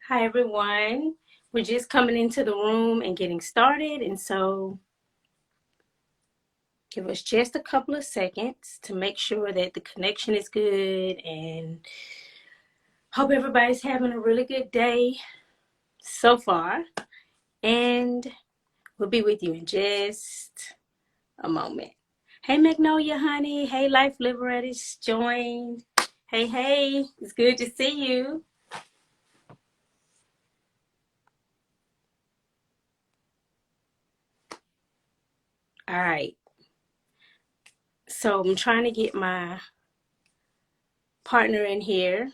Hi, everyone. We're just coming into the room and getting started. And so give us just a couple of seconds to make sure that the connection is good, and hope everybody's having a really good day so far. And we'll be with you in just a moment. Hey, Magnolia, honey. Hey, Life Liberators joined. Hey, it's good to see you. All right. So I'm trying to get my partner in here,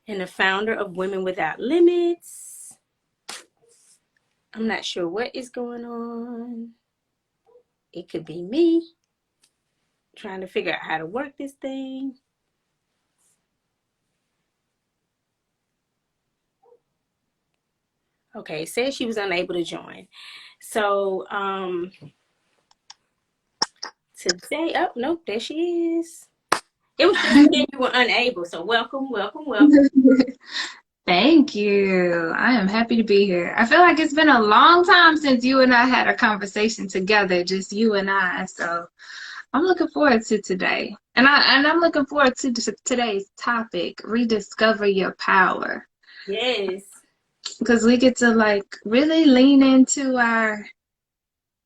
and the founder of Women Without Limits. I'm not sure what is going on. It could be me trying to figure out how to work this thing. Okay, it says she was unable to join. So today, oh nope, there she is. It was just saying you were unable. So welcome. Thank you. I am happy to be here. I feel like it's been a long time since you and I had a conversation together, just you and I. So I'm looking forward to today. And I'm looking forward to today's topic, rediscover your power. Yes. Because we get to really lean into our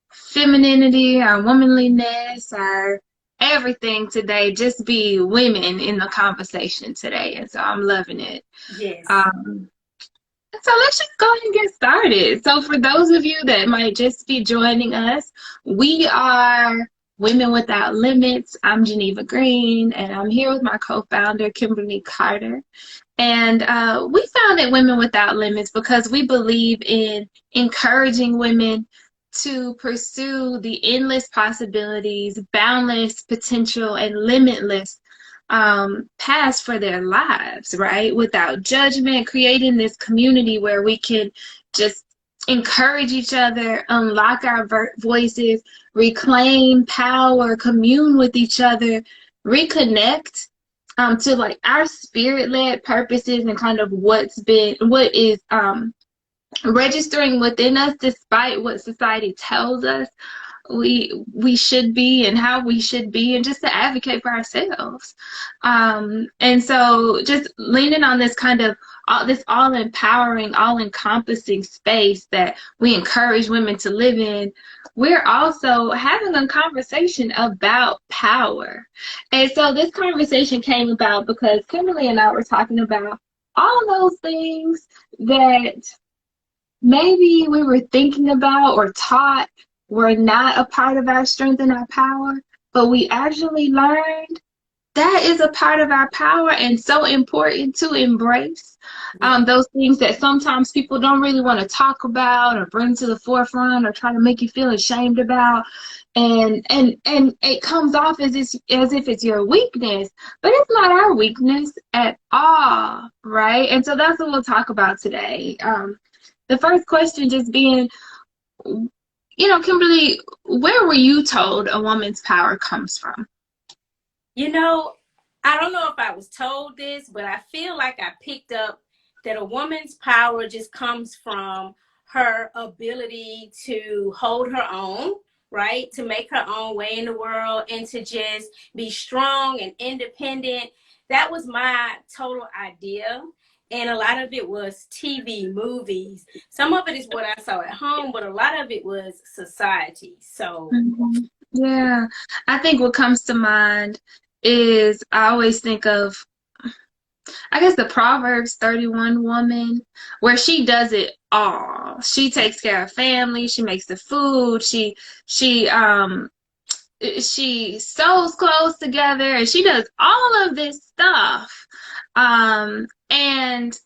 femininity, our womanliness, our everything today. Just be women in the conversation today. And so I'm loving it. Yes. Um, So let's just go ahead and get started. So for those of you that might just be joining us, we are Women Without Limits. I'm Geneva Green, and I'm here with my co-founder, Kimberly Carter. And we founded Women Without Limits because we believe in encouraging women to pursue the endless possibilities, boundless potential, and limitless paths for their lives, right? Without judgment, creating this community where we can just encourage each other, unlock our voices, reclaim power, commune with each other, reconnect to our spirit-led purposes and kind of what is registering within us despite what society tells us we should be and how we should be, and just to advocate for ourselves. And so just leaning on this kind of this all empowering, all encompassing space that we encourage women to live in, we're also having a conversation about power. And so this conversation came about because Kimberly and I were talking about all of those things that maybe we were thinking about or taught were not a part of our strength and our power, but we actually learned that is a part of our power and so important to embrace. Yeah. Those things that sometimes people don't really want to talk about or bring to the forefront or try to make you feel ashamed about. And it comes off as if it's your weakness, but it's not our weakness at all, right? And so that's what we'll talk about today. The first question just being, Kimberly, where were you told a woman's power comes from? You know, I don't know if I was told this, but I feel like I picked up that a woman's power just comes from her ability to hold her own, right? To make her own way in the world and to just be strong and independent. That was my total idea. And a lot of it was TV, movies. Some of it is what I saw at home, but a lot of it was society. So, Mhm. Yeah, I think what comes to mind is I always think of, I guess, the Proverbs 31 woman, where she does it all. She takes care of family, she makes the food, she she sews clothes together, and she does all of this stuff. And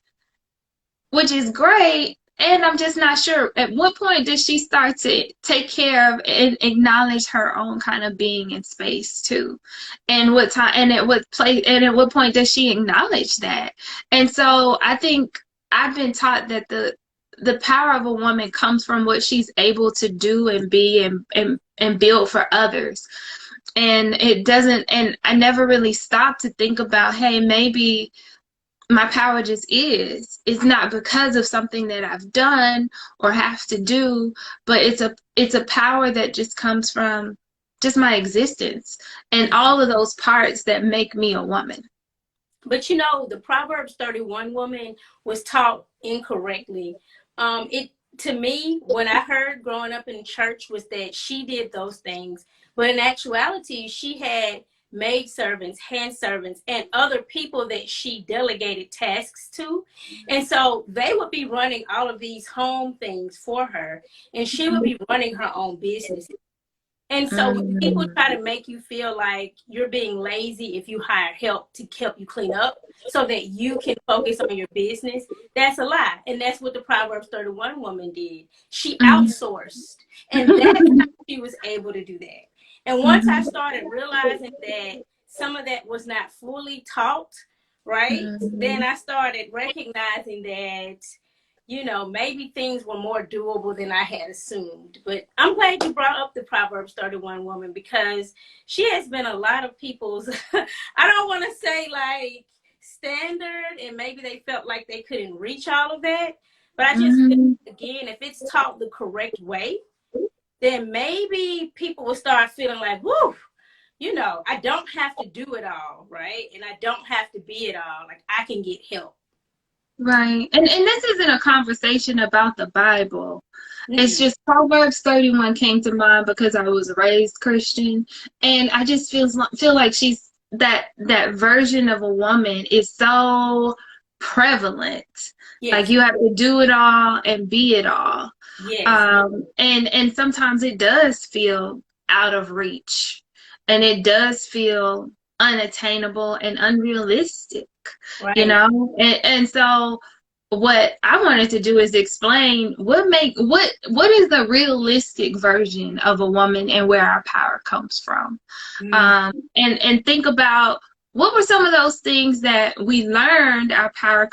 which is great. And I'm just not sure at what point did she start to take care of and acknowledge her own kind of being in space too, and what time and at what place and at what point does she acknowledge that? And so I think I've been taught that the power of a woman comes from what she's able to do and be and build for others. And it doesn't, and I never really stopped to think about, hey, maybe my power just is. It's not because of something that I've done or have to do, but it's a power that just comes from just my existence and all of those parts that make me a woman. But you know, the Proverbs 31 woman was taught incorrectly. It to me, when I heard growing up in church, was that she did those things, but in actuality, she had maid servants, hand servants, and other people that she delegated tasks to, and so they would be running all of these home things for her, and she would be running her own business. And so when people Mm, try to make you feel like you're being lazy if you hire help to help you clean up so that you can focus on your business, that's a lie. And that's what the Proverbs 31 woman did. She mm, outsourced. And that's how she was able to do that. And once I mhm, started realizing that some of that was not fully taught, right? Then mhm, I started recognizing that maybe things were more doable than I had assumed. But I'm glad you brought up the Proverbs 31 woman because she has been a lot of people's, I don't want to say like standard, and maybe they felt like they couldn't reach all of that. But I just feel, mhm. again, if it's taught the correct way, then maybe people will start feeling like, whoo, I don't have to do it all, right? And I don't have to be it all. Like I can get help. Right. And this isn't a conversation about the Bible. It's Mm-mm. just Proverbs 31 came to mind because I was raised Christian, and I just feel like she's that version of a woman is so prevalent. Like Yes, you have to do it all and be it all. yes, And sometimes it does feel out of reach, and it does feel unattainable and unrealistic, you right. know? And so what I wanted to do is explain what is the realistic version of a woman and where our power comes from. Mm, And think about what were some of those things that we learned our power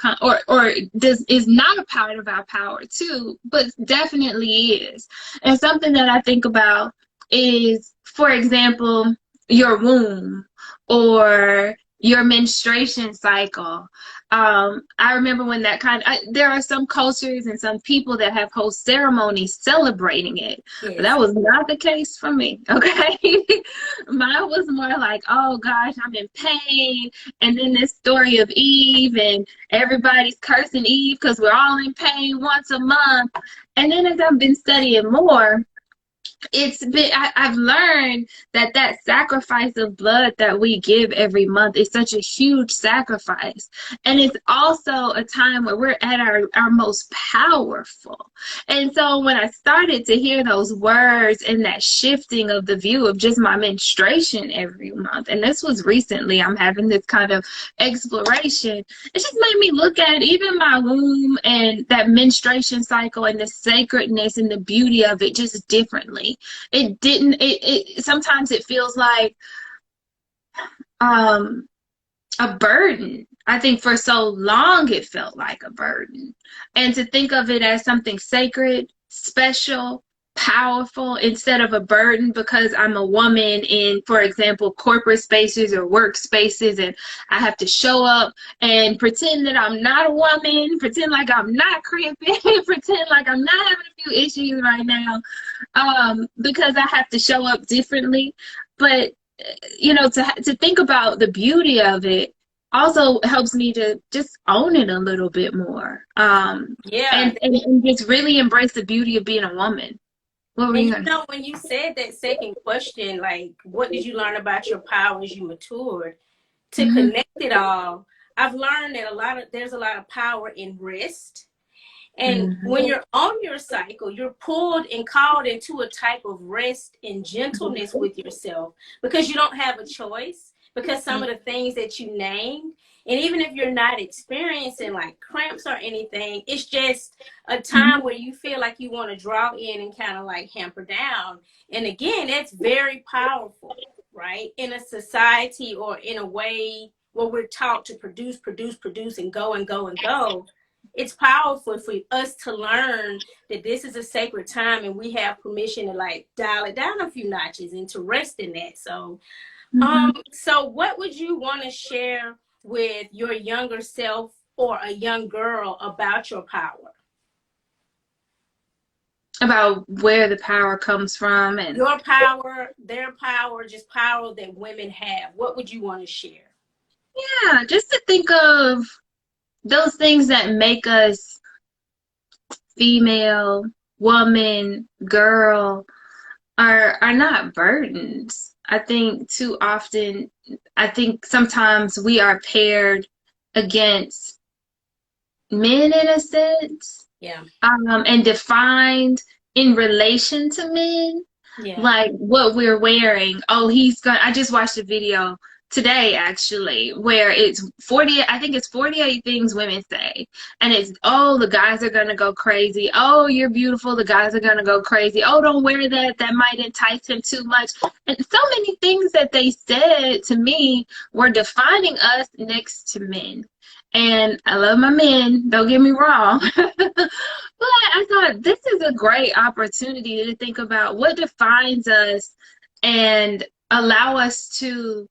or does is not a part of our power too, but definitely is. And something that I think about is, for example, your womb or your menstruation cycle. I remember when there are some cultures and some people that have whole ceremonies celebrating it. But that yes. was not the case for me, okay? Mine was more like, oh gosh, I'm in pain. And then this story of Eve and everybody's cursing Eve because we're all in pain once a month. And then as I've been studying more, I've learned that sacrifice of blood that we give every month is such a huge sacrifice, and it's also a time where we're at our most powerful. And so when I started to hear those words and that shifting of the view of just my menstruation every month, and this was recently, I'm having this kind of exploration. It just made me look at even my womb and that menstruation cycle and the sacredness and the beauty of it just differently. It didn't it sometimes it feels like um a burden. I think for so long it felt like a burden. And to think of it as something sacred, special, powerful instead of a burden because I'm a woman in, for example, corporate spaces or workspaces, and I have to show up and pretend that I'm not a woman, pretend like I'm not cramping, pretend like I'm not having a few issues right now, because I have to show up differently. But to think about the beauty of it also helps me to just own it a little bit more, Yeah. and just really embrace the beauty of being a woman. What were And you gonna say? when you said that second question, like, what did you learn about your power as you matured? To Hmm. connect it all, I've learned that there's a lot of power in rest. And Hmm. when you're on your cycle, you're pulled and called into a type of rest and gentleness with yourself because you don't have a choice. Because some of the things that you named, and even if you're not experiencing like cramps or anything, it's just a time where you feel like you want to draw in and kind of like hamper down. And again, that's very powerful, right? In a society or in a way where we're taught to produce, produce, produce, and go and go and go, it's powerful for us to learn that this is a sacred time and we have permission to like dial it down a few notches and to rest in that. Hmm. So what would you want to share with your younger self or a young girl about your power? About where the power comes from and Your power, their power, just power that women have. What would you want to share? yeah, just to think of those things that make us female, woman, girl are not burdens. I think too often, I think sometimes we are paired against men in a sense, Yeah. and defined in relation to men, Yeah. like what we're wearing. Oh, I just watched a video today actually where it's 40, I think it's 48 things women say. And it's, oh, the guys are gonna go crazy. Oh, you're beautiful, the guys are gonna go crazy. Oh, don't wear that, that might entice him too much. And so many things that they said to me were defining us next to men. And I love my men, don't get me wrong. But I thought this is a great opportunity to think about what defines us and allow us to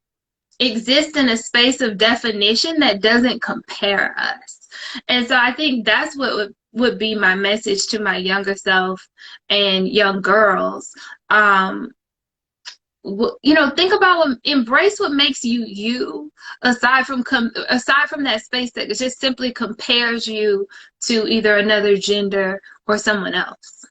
exist in a space of definition that doesn't compare us. And so I think that's what would be my message to my younger self and young girls. Um, think about embrace what makes you you, aside from that space that just simply compares you to either another gender or someone else.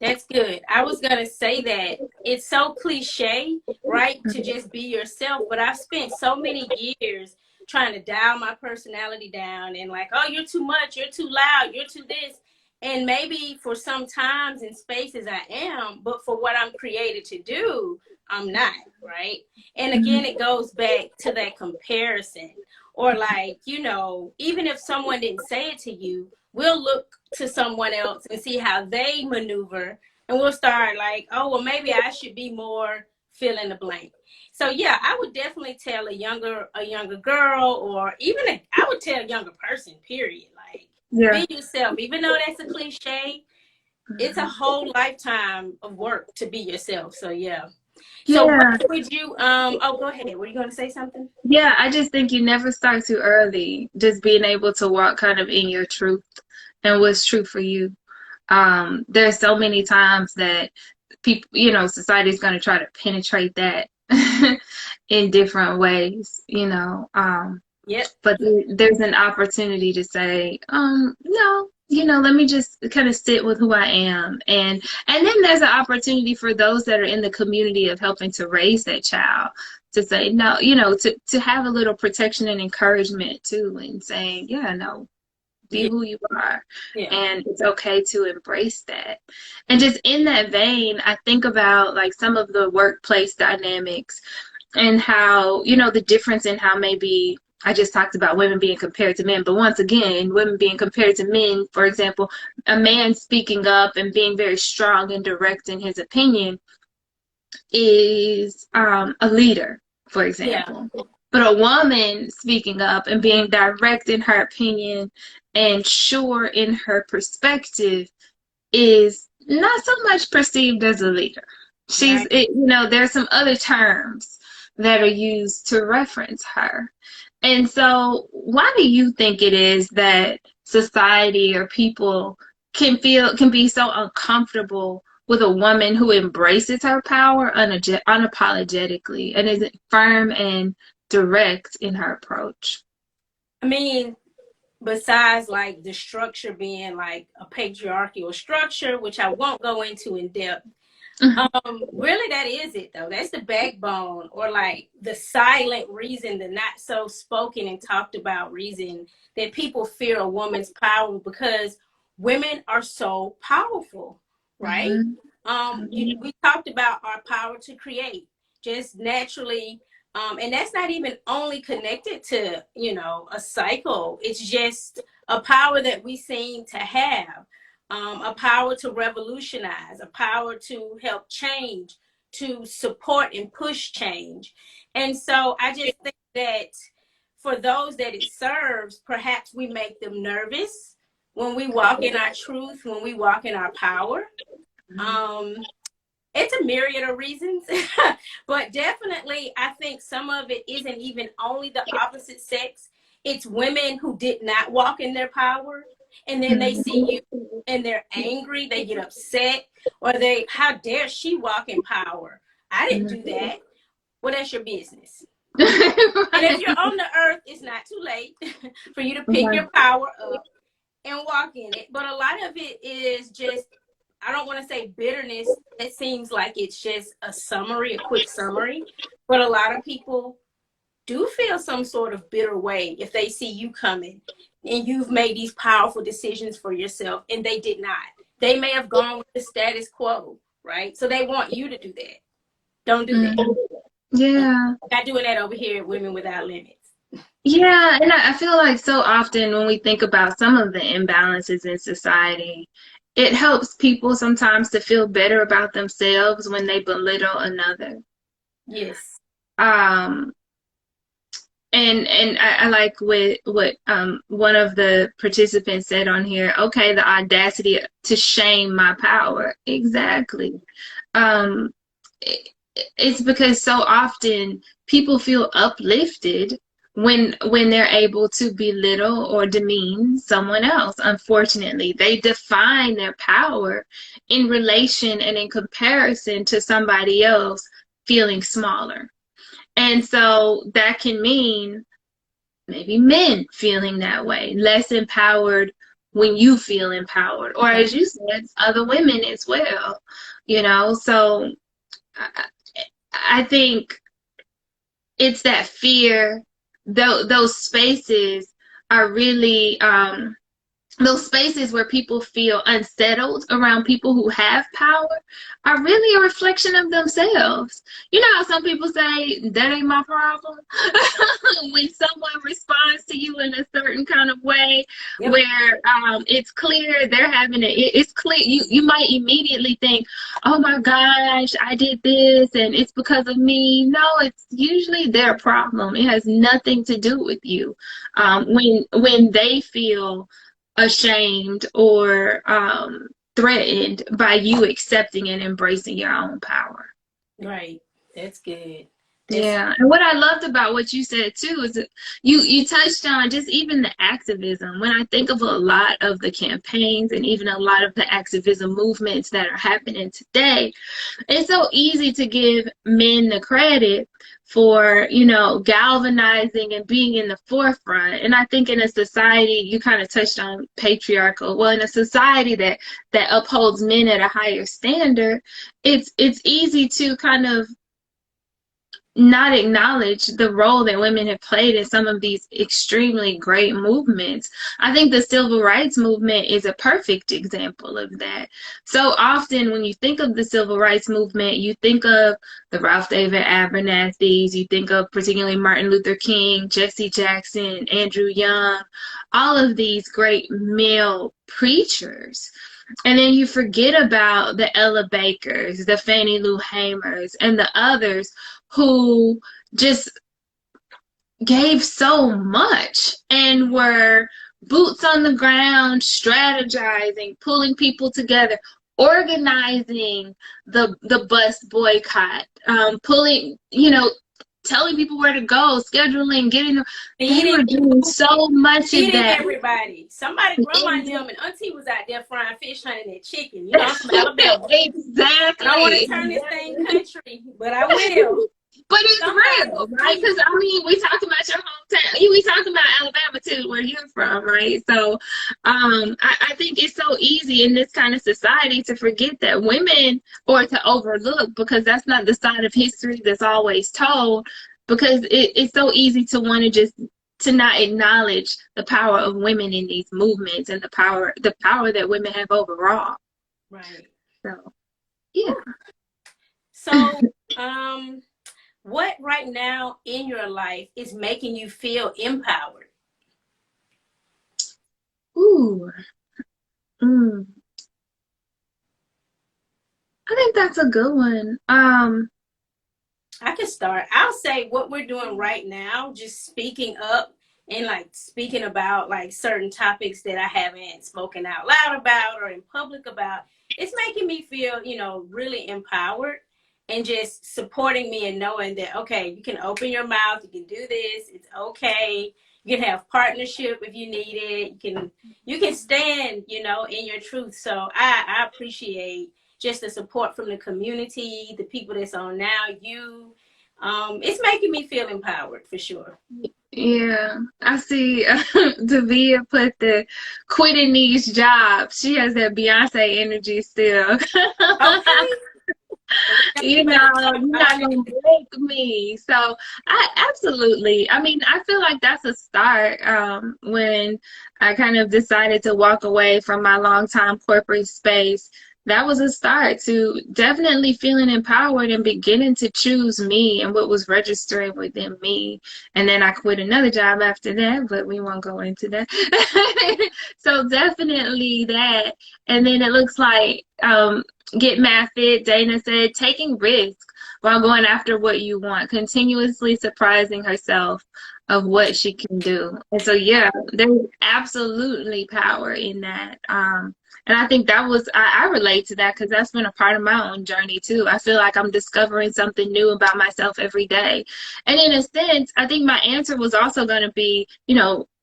That's good. I was going to say that it's so cliche, right, to just be yourself. But I've spent so many years trying to dial my personality down and like, oh, you're too much, you're too loud, you're too this. And maybe for some times and spaces I am, but for what I'm created to do, I'm not, right? And again, it goes back to that comparison. Or like, even if someone didn't say it to you, we'll look to someone else and see how they maneuver, and we'll start like, oh, well, maybe I should be more fill in the blank. So yeah, I would definitely tell a younger girl, or even I would tell a younger person, period, like, Yeah. be yourself. Even though that's a cliche, it's a whole lifetime of work to be yourself. So yeah. So what Yeah. would you oh, go ahead. Were you going to say something? Yeah, I just think you never start too early. Just being able to walk kind of in your truth and what's true for you. There's so many times that people, society's going to try to penetrate that in different ways, Yep. but there's an opportunity to say, no, let me just kind of sit with who I am. And then there's an opportunity for those that are in the community of helping to raise that child to say, no, to have a little protection and encouragement too, and saying, yeah, no, be Yeah. who you are. Yeah. And it's okay to embrace that. And just in that vein, I think about like some of the workplace dynamics and how, the difference in how maybe I just talked about women being compared to men, but once again, women being compared to men, for example, a man speaking up and being very strong and direct in his opinion is a leader, for Yeah. example. But a woman speaking up and being direct in her opinion and sure in her perspective is not so much perceived as a leader. Right. There's some other terms that are used to reference her. And so, why do you think it is that society or people can be so uncomfortable with a woman who embraces her power unapologetically and is firm and direct in her approach? I mean, besides like the structure being like a patriarchal structure, which I won't go into in depth. Really, that is it though. That's the backbone, or like the silent reason, the not so spoken and talked about reason that people fear a woman's power, because women are so powerful, right? Mhm. We talked about our power to create just naturally. And that's not even only connected to, a cycle. It's just a power that we seem to have, a power to revolutionize, a power to help change, to support and push change. And so I just think that for those that it serves, perhaps we make them nervous when we walk in our truth, when we walk in our power. Um, it's a myriad of reasons, but definitely I think some of it isn't even only the opposite sex. It's women who did not walk in their power, and then they see you and they're angry, they get upset, or how dare she walk in power? I didn't do that. Well, that's your business. And if you're on the earth, it's not too late for you to pick your power up and walk in it. But a lot of it is just, I don't want to say bitterness. It seems like it's just a quick summary. But a lot of people do feel some sort of bitter way if they see you coming and you've made these powerful decisions for yourself and they did not. They may have gone with the status quo, right? So they want you to do that. Don't do that. Yeah. Not doing that over here at Women Without Limits. Yeah, and I feel like so often when we think about some of the imbalances in society, it helps people sometimes to feel better about themselves when they belittle another. Yes. And I like what one of the participants said on here. Okay, the audacity to shame my power. Exactly. It's because so often people feel uplifted when they're able to belittle or demean someone else. Unfortunately, they define their power in relation and in comparison to somebody else feeling smaller. And so that can mean maybe men feeling that way, less empowered when you feel empowered, or as you said, other women as well, you know. So I think it's that fear, those spaces are really those spaces where people feel unsettled around people who have power are really a reflection of themselves. You know how some people say, that ain't my problem? When someone responds to you in a certain kind of way, yep, where it's clear they're having it's clear, you might immediately think, oh my gosh, I did this and it's because of me. No, it's usually their problem. It has nothing to do with you. When they feel ashamed or threatened by you accepting and embracing your own power. Right. That's good. Yeah, and what I loved about what you said too is that you touched on just even the activism. When I think of a lot of the campaigns and even a lot of the activism movements that are happening today, it's so easy to give men the credit for, you know, galvanizing and being in the forefront. And I think in a society, you kind of touched on patriarchal, well, in a society that upholds men at a higher standard, it's easy to kind of not acknowledge the role that women have played in some of these extremely great movements. I think the civil rights movement is a perfect example of that. So often when you think of the civil rights movement, you think of the Ralph David Abernathy's, you think of particularly Martin Luther King, Jesse Jackson, Andrew Young, all of these great male preachers. And then you forget about the Ella Bakers, the Fannie Lou Hamers, and the others who just gave so much and were boots on the ground, strategizing, pulling people together, organizing the bus boycott, pulling, you know, telling people where to go, scheduling, getting them. They were doing so much of that. Everybody. Somebody, grandma and them and auntie was out there frying fish, hunting that chicken. You know, I'm from Alabama. Exactly. And I want to turn this thing country, but I will. But it's real, right? Because, I mean, we talked about your hometown. We talked about Alabama, too, where you're from, right? So I think it's so easy in this kind of society to forget that women, or to overlook, because that's not the side of history that's always told, because it's so easy to want to just to not acknowledge the power of women in these movements and the power that women have overall. Right. So, yeah. So, what right now in your life is making you feel empowered? Ooh. I think that's a good one. I can start. I'll say what we're doing right now, just speaking up and like speaking about like certain topics that I haven't spoken out loud about or in public about. It's making me feel, you know, really empowered. And just supporting me and knowing that, okay, you can open your mouth, you can do this, it's okay. You can have partnership if you need it. You can stand, in your truth. So I appreciate just the support from the community, the people that's on now, you. It's making me feel empowered for sure. Yeah, I see. Davia put the quitting these jobs. She has that Beyonce energy still. Okay. Well, You you know, better you're talk not about gonna it. break me. So I absolutely. I mean, I feel like that's a start. When I kind of decided to walk away from my longtime corporate space, that was a start to definitely feeling empowered and beginning to choose me and what was registering within me. And then I quit another job after that, but we won't go into that. So definitely that. And then it looks like get math fit. Dana said, taking risks while going after what you want, continuously surprising herself of what she can do. And so, yeah, there's absolutely power in that. And I think that was, I relate to that because that's been a part of my own journey too. I feel like I'm discovering something new about myself every day. And in a sense, I think my answer was also going to be,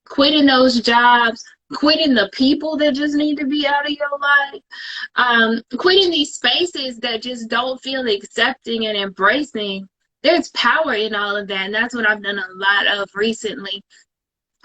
quitting those jobs, quitting the people that just need to be out of your life, quitting these spaces that just don't feel accepting and embracing. There's power in all of that, and that's what I've done a lot of recently.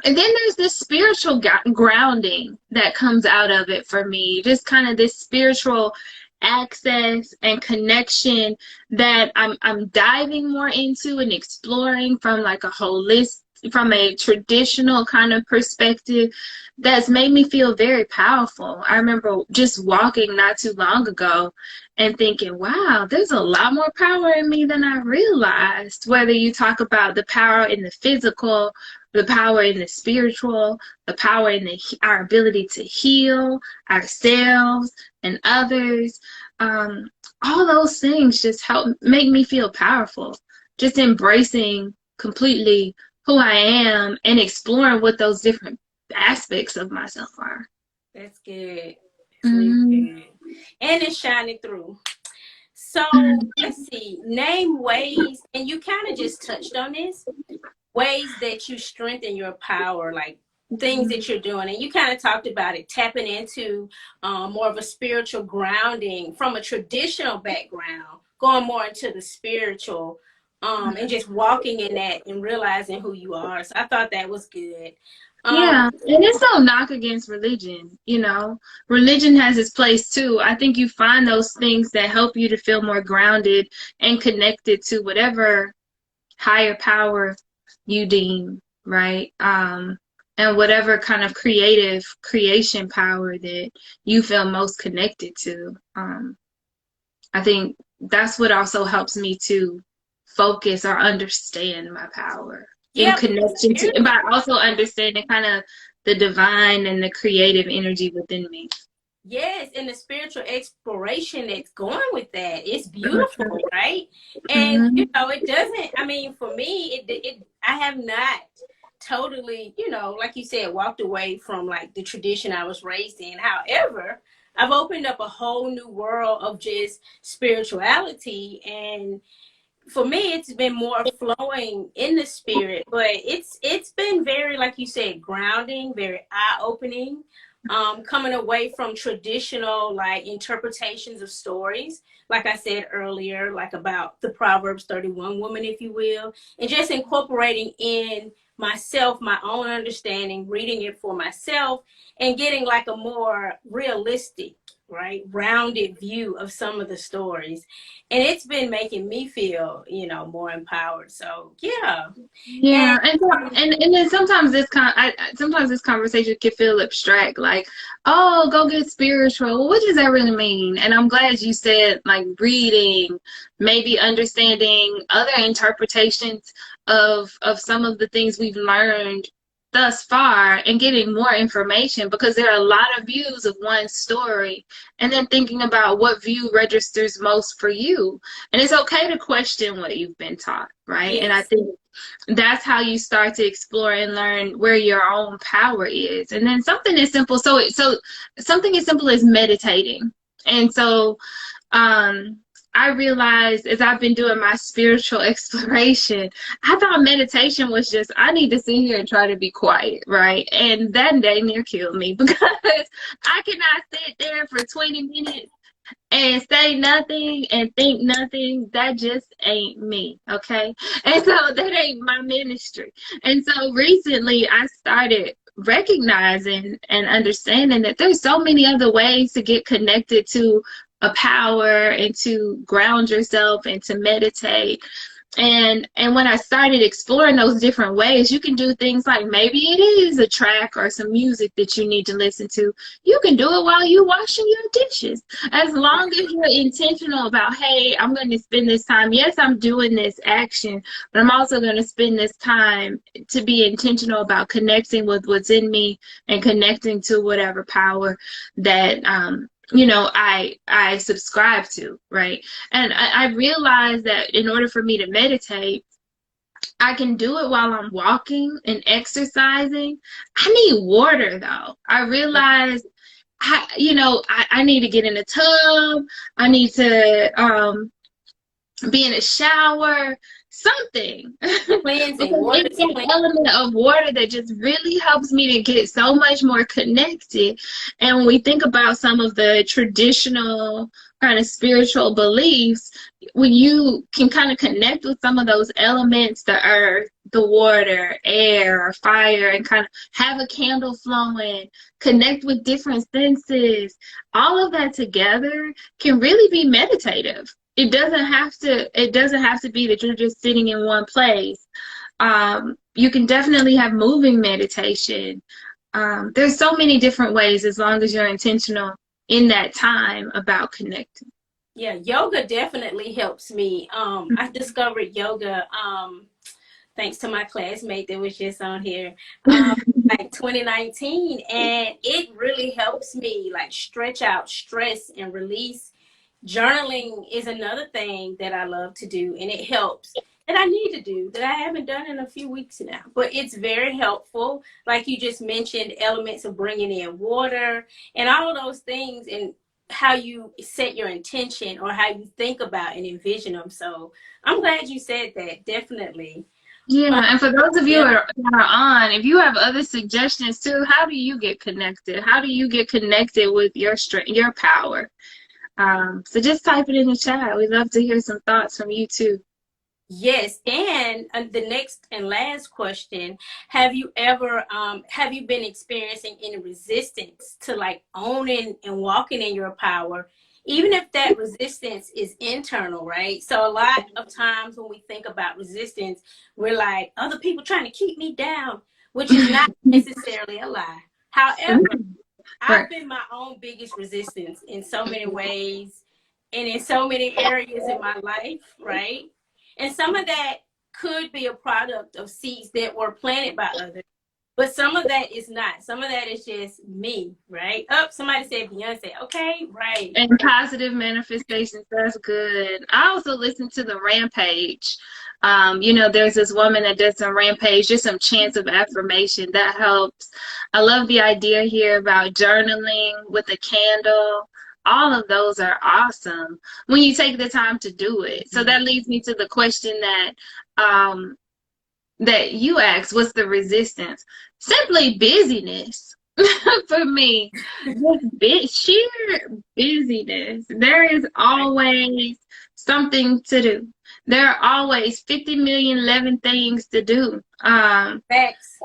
And then there's this spiritual grounding that comes out of it for me, just kind of this spiritual access and connection that I'm diving more into and exploring from like a holistic, from a traditional kind of perspective, that's made me feel very powerful. I remember just walking not too long ago and thinking, wow, there's a lot more power in me than I realized. Whether you talk about the power in the physical, the power in the spiritual, the power in our ability to heal ourselves and others. All those things just help make me feel powerful. Just embracing completely who I am and exploring what those different aspects of myself are. That's good. It's really Mm-hmm. good. And it's shining through. So let's see. Name ways, and you kind of just touched on this, ways that you strengthen your power, like things that you're doing. And you kind of talked about it, tapping into more of a spiritual grounding from a traditional background, going more into the spiritual, and just walking in that and realizing who you are. So I thought that was good. Um, Yeah, and it's no knock against religion. Religion has its place too. I think you find those things that help you to feel more grounded and connected to whatever higher power you deem, right? And whatever kind of creative creation power that you feel most connected to. I think that's what also helps me to focus or understand my power in yeah, because connection to, but also understanding kind of the divine and the creative energy within me. yes, and the spiritual exploration that's going with that, it's beautiful, right? And Mm-hmm. it doesn't. I mean, for me, I have not totally, like you said, walked away from like the tradition I was raised in. However, I've opened up a whole new world of just spirituality, and for me it's been more flowing in the spirit, but it's been very, like you said, grounding, very eye-opening, coming away from traditional like interpretations of stories, like I said earlier, like about the Proverbs 31 woman, if you will, and just incorporating in myself my own understanding, reading it for myself, and getting like a more realistic, right, rounded view of some of the stories, and it's been making me feel, more empowered. So yeah. And Yeah, and then sometimes sometimes this conversation can feel abstract, like, oh, go get spiritual. Well, what does that really mean? And I'm glad you said like reading, maybe understanding other interpretations of some of the things we've learned thus far and getting more information because there are a lot of views of one story, and then thinking about what view registers most for you. And it's okay to question what you've been taught, right? And I yes. think that's how you start to explore and learn where your own power is. And then something as simple, so something as simple as meditating. And so um I realized as I've been doing my spiritual exploration, I thought meditation was just, I need to sit here and try to be quiet, right? And that day near killed me because I cannot sit there for 20 minutes and say nothing and think nothing. That just ain't me, okay? And so that ain't my ministry. And so recently I started recognizing and understanding that there's so many other ways to get connected to a power and to ground yourself and to meditate. And when I started exploring those different ways, you can do things like maybe it is a track or some music that you need to listen to. You can do it while you're washing your dishes. As long as you're intentional about, hey, I'm going to spend this time. Yes, I'm doing this action, but I'm also going to spend this time to be intentional about connecting with what's in me and connecting to whatever power that I subscribe to, right? And I realized that in order for me to meditate, I can do it while I'm walking and exercising. I need water though. I realized I need to get in the tub. I need to be in a shower, something. Cleansing. Because Water it's is that cleansing. element of water that just really helps me to get so much more connected. And when we think about some of the traditional kind of spiritual beliefs, when you can kind of connect with some of those elements, the earth, the water, air, fire, and kind of have a candle flowing, connect with different senses, all of that together can really be meditative. It doesn't have to be that you're just sitting in one place. You can definitely have moving meditation. There's so many different ways as long as you're intentional in that time about connecting. Yeah, yoga definitely helps me. I discovered yoga thanks to my classmate that was just on here, like 2019, and it really helps me like stretch out stress and release. Journaling is another thing that I love to do, and it helps. That I need to do that I haven't done in a few weeks now, but it's very helpful. Like you just mentioned, elements of bringing in water and all of those things, and how you set your intention or how you think about and envision them. So I'm glad you said that. Definitely. Yeah, Um, and for those of you yeah. that are on, if you have other suggestions too, how do you get connected? How do you get connected with your strength, your power? So just type it in the chat. We'd love to hear some thoughts from you too. Yes, and the next and last question: have you been experiencing any resistance to like owning and walking in your power, even if that resistance is internal, right? So a lot of times when we think about resistance, we're like other people trying to keep me down, which is not necessarily a lie. However, Right. I've been my own biggest resistance in so many ways and in so many areas in my life, right? And some of that could be a product of seeds that were planted by others, but some of that is not. Some of that is just me, right? Oh, somebody said Beyonce. Okay, right. And positive manifestations, that's good. I also listen to the Rampage. There's this woman that does some Rampage, just some chants of affirmation that helps. I love the idea here about journaling with a candle. All of those are awesome when you take the time to do it. So that leads me to the question um, that you asked, what's the resistance? Simply busyness. For me, just sheer busyness. There is always something to do. There are always 50 million 11 things to do. Facts.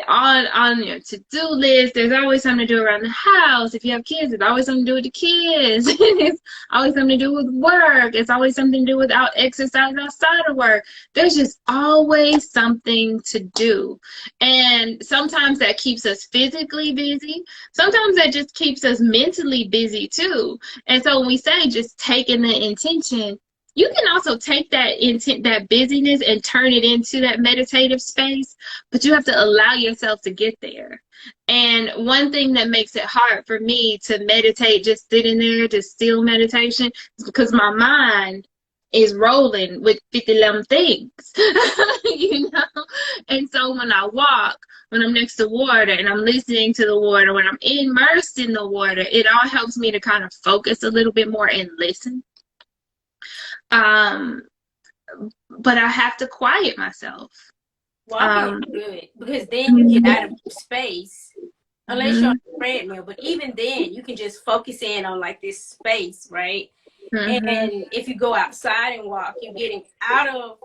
On your to-do list, there's always something to do around the house. If you have kids, there's always something to do with the kids. It's always something to do with work. It's always something to do with exercise outside of work. There's just always something to do. And sometimes that keeps us physically busy. Sometimes that just keeps us mentally busy too. And so when we say just taking the intention, you can also take that intent, that busyness, and turn it into that meditative space, but you have to allow yourself to get there. And one thing that makes it hard for me to meditate, just sitting there, just still meditation, is because my mind is rolling with 50 things, you know? And so when I walk, when I'm next to water and I'm listening to the water, when I'm immersed in the water, it all helps me to kind of focus a little bit more and listen. Um, but I have to quiet myself. Walking is Um, good because then you get out of mhm, your space, unless you're on mhm, a treadmill. But even then, you can just focus in on like this space, right? mhm, And if you go outside and walk, you're getting out of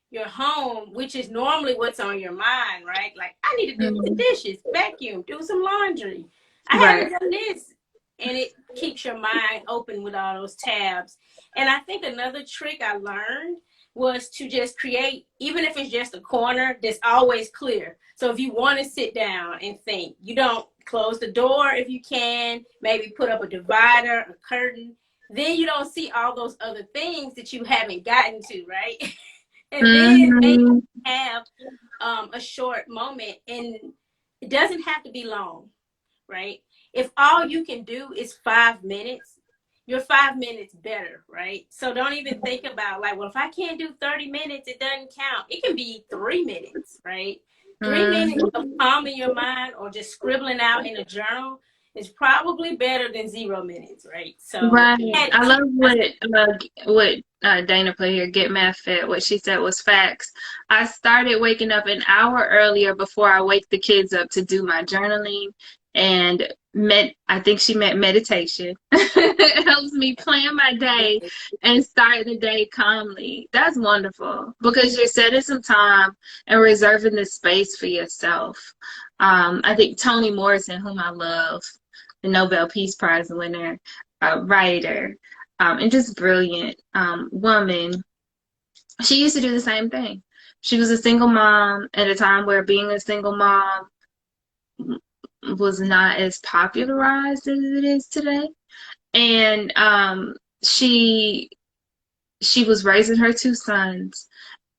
your home, which is normally what's on your mind, right? Like, I need to do the mhm. dishes, vacuum, do some laundry. I haven't Right. done this. And it keeps your mind open with all those tabs. And I think another trick I learned was to just create, even if it's just a corner that's always clear. So if you want to sit down and think, you don't close the door if you can, maybe put up a divider, a curtain, then you don't see all those other things that you haven't gotten to, right? And then maybe Mhm, have a short moment, and it doesn't have to be long, right? If all you can do is 5 minutes, you're 5 minutes better, right? So don't even think about like, well, if I can't do 30 minutes, it doesn't count. It can be 3 minutes, right? 3 minutes of mhm. calming your mind or just scribbling out in a journal is probably better than 0 minutes, right? So Right. I had to I teach love myself. what Dana put here. Get math fit. What she said was facts. I started waking up an hour earlier before I wake the kids up to do my journaling and I think she meant meditation. It helps me plan my day and start the day calmly. That's wonderful because you're setting some time and reserving the space for yourself. I think Toni Morrison, whom I love, the Nobel Peace Prize winner, writer, and just brilliant woman. She used to do the same thing. She was a single mom at a time where being a single mom was not as popularized as it is today. And she she was raising her two sons,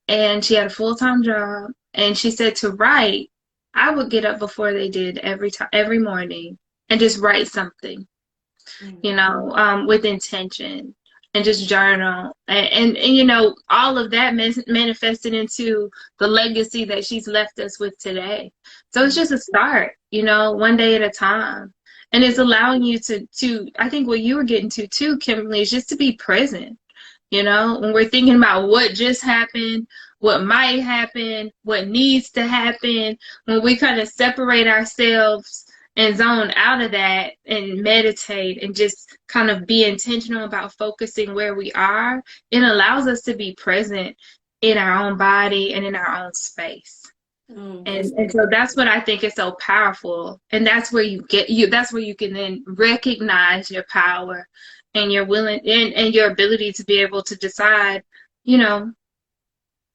and she had a full-time job. And she said to write, I would get up before they did every morning and just write something, Mm. with intention and just journal. And all of that manifested into the legacy that she's left us with today. So it's Mm. just a start, one day at a time. And it's allowing you to, I think what you were getting to too, Kimberly, is just to be present. When we're thinking about what just happened, what might happen, what needs to happen, when we kind of separate ourselves and zone out of that and meditate and just kind of be intentional about focusing where we are, it allows us to be present in our own body and in our own space. And, That's and so that's what I think is so powerful. And that's where that's where you can then recognize your power and your and your ability to be able to decide, you know,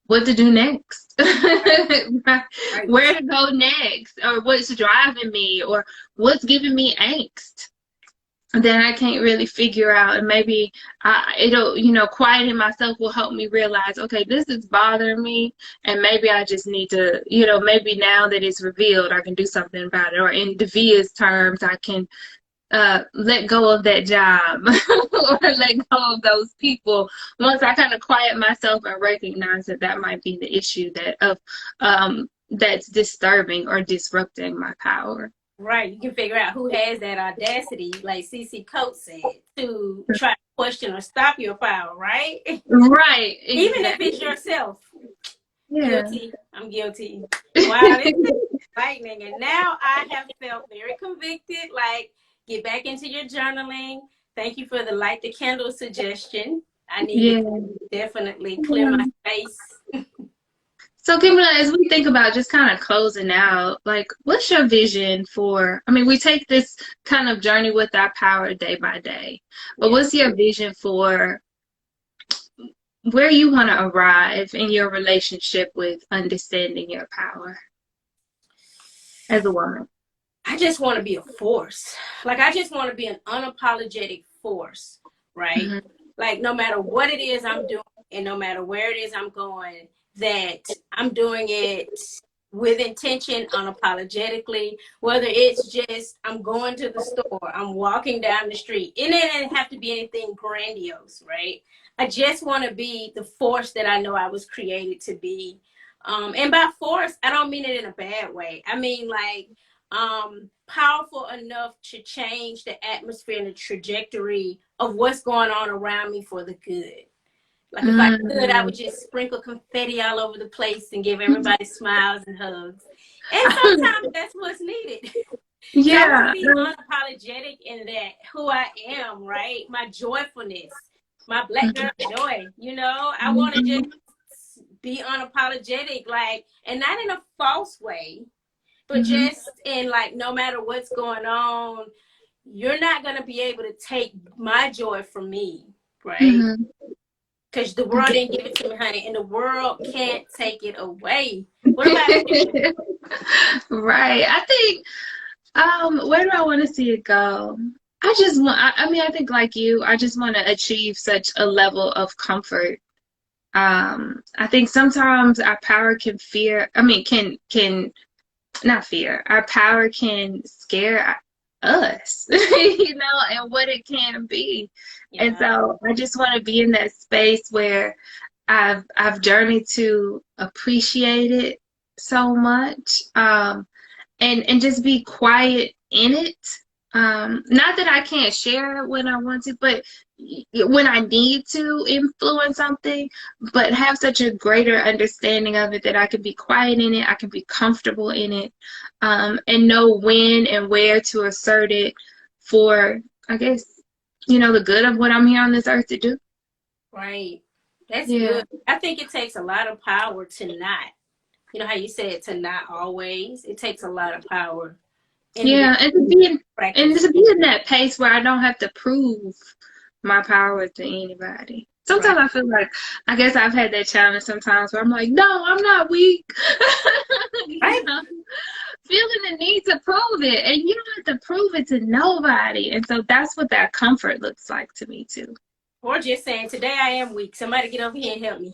what to do next. right. Where to go next, or what's driving me, or what's giving me angst that I can't really figure out. And maybe it'll, quieting myself will help me realize, okay, this is bothering me. And maybe I just need to, maybe now that it's revealed, I can do something about it. Or in Davia's terms, I can let go of that job or let go of those people once I kind of quiet myself and recognize that that might be the issue that's disturbing or disrupting my power. Right. You can figure out who has that audacity, like CC Coates said, to try to question or stop your power, right? Right, Even if exactly. it's yourself. Yeah. Guilty. I'm guilty. Wow, this is enlightening. And now I have felt very convicted. Like, get back into your journaling. Thank you for the light the candle suggestion. I needed Yeah. to definitely clear Yeah. my space. So, Kimberly, as we think about just kind of closing out, like, what's your vision for? I mean, we take this kind of journey with our power day by day, but Yeah. what's your vision for where you want to arrive in your relationship with understanding your power as a woman? I just want to be a force. Like, I just want to be an unapologetic force, right? Hmm. Like, no matter what it is I'm doing and no matter where it is I'm going, that I'm doing it with intention, unapologetically, whether it's just I'm going to the store, I'm walking down the street, and it doesn't have to be anything grandiose, right? I just want to be the force that I know I was created to be. And by force, I don't mean it in a bad way. I mean, like, powerful enough to change the atmosphere and the trajectory of what's going on around me for the good. Like if I could, I Mm. would just sprinkle confetti all over the place and give everybody smiles and hugs. And sometimes that's what's needed. So I want to Yeah. be unapologetic in that who I am, right? My joyfulness, my black girl joy. I want to just Mhm. be unapologetic, like, and not in a false way, but Mhm. just in like, no matter what's going on, you're not gonna be able to take my joy from me, right? Mhm. Because the world didn't give it to me, honey, and the world can't take it away. What about you? Right. I think, where do I want to see it go? I just want, I mean, I think like you, I just want to achieve such a level of comfort. I think sometimes our power can fear, I mean, can not fear, our power can scare us, and what it can be. And Yeah, so I just want to be in that space where I've journeyed to appreciate it so much. And just be quiet in it. Not that I can't share it when I want to, but when I need to influence something, but have such a greater understanding of it that I can be quiet in it, I can be comfortable in it, and know when and where to assert it for, I guess, the good of what I'm here on this earth to do. right. That's Yeah. good. I think it takes a lot of power to not. You know how you said to not always? It takes a lot of power in the Yeah, and to be in, and practice. to be in that pace where I don't have to prove my power to anybody. Right. Sometimes I feel like, I guess I've had that challenge sometimes where I'm like, no, I'm not weak. you Right. know, Feeling the need to prove it, and you don't have to prove it to nobody. And so that's what that comfort looks like to me too. Or just saying, today I am weak. Somebody get over here and help me.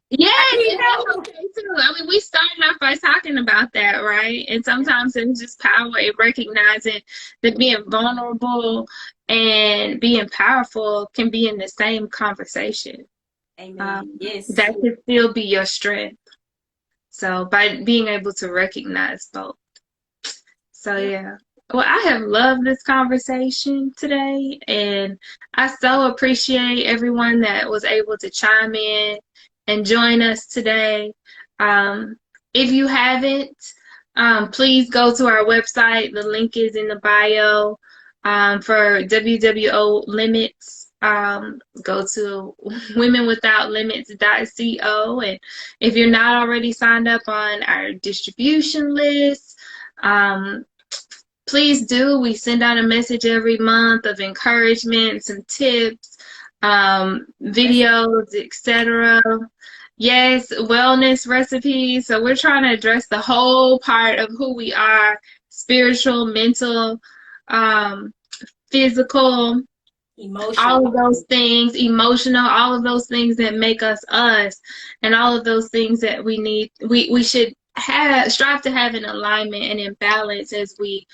Yes, you and know? that's okay too. I mean, we started off by talking about that, right? And sometimes it's just power in recognizing that being vulnerable and being powerful can be in the same conversation. Amen. Um, Yes. that can still be your strength. So by being able to recognize both. So Yep. yeah. Well, I have loved this conversation today, and I so appreciate everyone that was able to chime in and join us today. Um, if you haven't, please go to our website. The link is in the bio for WWO Limits. Go to womenwithoutlimits.co. And if you're not already signed up on our distribution list, um, please do. We send out a message every month of encouragement, some tips, Rest. videos, etc. Yes, wellness recipes. So we're trying to address the whole part of who we are, spiritual, mental, um, physical, Emotional. all of those things, emotional, all of those things that make us us, and all of those things that we should have strive to have in alignment and in balance as we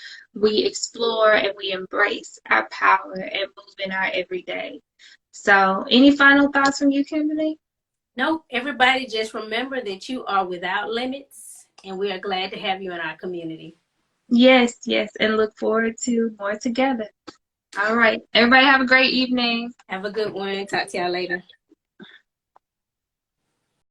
explore and we embrace our power and move in our everyday. So, any final thoughts from you, Kimberly? No, everybody just remember that you are without limits, and we are glad to have you in our community. Yes, yes, and look forward to more together. All right. Everybody have a great evening. Have a good one. Talk to y'all later.